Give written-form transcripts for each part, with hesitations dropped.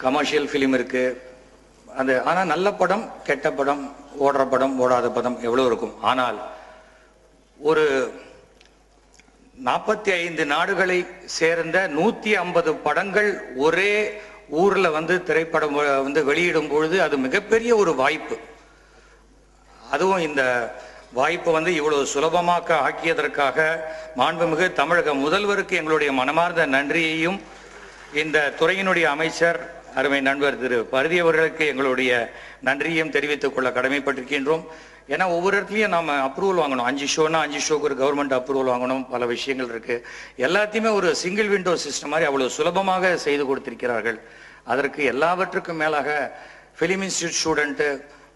Commercial film இருக்கு. அது ஆனால் நல்ல படம், கெட்ட படம், ஓடுற படம், ஓடாத படம் எவ்வளோ இருக்கும். ஆனால் ஒரு 45 நாடுகளை சேர்ந்த 150 படங்கள் ஒரே ஊர்ல திரைப்படம் வெளியிடும் பொழுது அது மிகப்பெரிய ஒரு வாய்ப்பு. அதுவும் இந்த வாய்ப்பு இவ்வளவு சுலபமாக்க ஆக்கியதற்காக மாண்புமிகு தமிழக முதல்வருக்கு எங்களுடைய மனமார்ந்த நன்றியையும், இந்த துறையினுடைய அமைச்சர் அருமை நண்பர் திரு பரிதி அவர்களுக்கு எங்களுடைய நன்றியையும் தெரிவித்துக் கொள்ள கடமைப்பட்டிருக்கின்றோம். ஏன்னா ஒவ்வொரு இடத்துலையும் நாம அப்ரூவல் வாங்கணும். 5 ஷோனா 5 ஷோக்கு ஒரு கவர்மெண்ட் அப்ரூவல் வாங்கணும். பல விஷயங்கள் இருக்கு. எல்லாத்தையுமே ஒரு சிங்கிள் விண்டோ சிஸ்டம் மாதிரி அவ்வளவு சுலபமாக செய்து கொடுத்திருக்கிறார்கள். அதற்கு எல்லாவற்றுக்கும் மேலாக film institute student,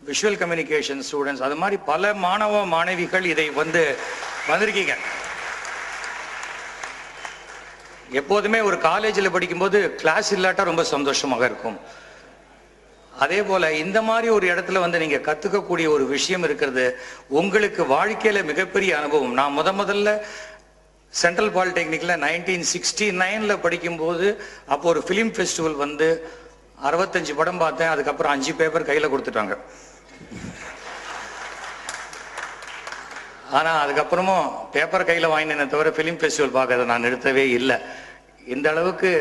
visual communication students, அது மாதிரி பல மாணவ மாணவிகள் இதை வந்திருக்கீங்க. எப்போதுமே ஒரு காலேஜில் படிக்கும்போது கிளாஸ் இல்லாட்டா ரொம்ப சந்தோஷமாக இருக்கும். அதே போல இந்த மாதிரி ஒரு இடத்துல நீங்க கத்துக்கக்கூடிய ஒரு விஷயம் இருக்கிறது. உங்களுக்கு வாழ்க்கையில மிகப்பெரிய அனுபவம். நான் முதல்ல சென்ட்ரல் பாலிடெக்னிக்ல 1969ல படிக்கும்போது அப்போ ஒரு பிலிம் ஃபெஸ்டிவல் 65 படம் பார்த்தேன். அதுக்கப்புறம் 5 பேப்பர் கையில கொடுத்துட்டாங்க. ஆனா அதுக்கப்புறமும் பேப்பர் கையில வாங்கினேன் தவிர பிலிம் ஃபெஸ்டிவல் பார்க்கறத நான் நிறுத்தவே இல்லை. இந்த அளவுக்கு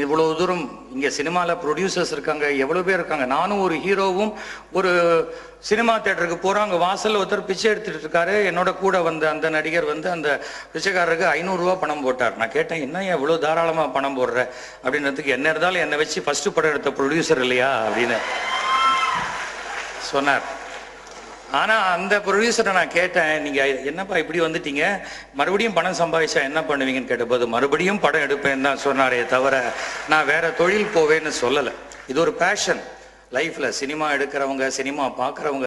இவ்வளவு தூரம் இங்க சினிமால ப்ரொடியூசர்ஸ் இருக்காங்க, எவ்வளவு பேர் இருக்காங்க. நானும் ஒரு ஹீரோவும் ஒரு சினிமா தியேட்டருக்கு போறாங்க. வாசல்ல ஒருத்தர் பிச்சை எடுத்துட்டு இருக்காரு. என்னோட கூட அந்த நடிகர் அந்த பிச்சைக்காரருக்கு 500 ரூபாய் பணம் போட்டார். நான் கேட்டேன், என்ன இவ்வளவு தாராளமா பணம் போடுற அப்படின்றதுக்கு, என்ன இருந்தாலும் என்னை வச்சு ஃபர்ஸ்ட் படம் எடுத்த ப்ரொடியூசர் இல்லையா அப்படின்னு சொன்னார். ஆனா அந்த ப்ரொடியூசரை நான் கேட்டேன், நீங்க என்னப்பா இப்படி வந்துட்டீங்க, மறுபடியும் பணம் சம்பாதிச்சா என்ன பண்ணுவீங்கன்னு கேட்டபோது மறுபடியும் படம் எடுப்பேன்னு தான் சொன்னாரே தவிர நான் வேற தொழில் போவேன்னு சொல்லலை. இது ஒரு பேஷன் லைஃப்ல. சினிமா எடுக்கிறவங்க, சினிமா பார்க்கறவங்க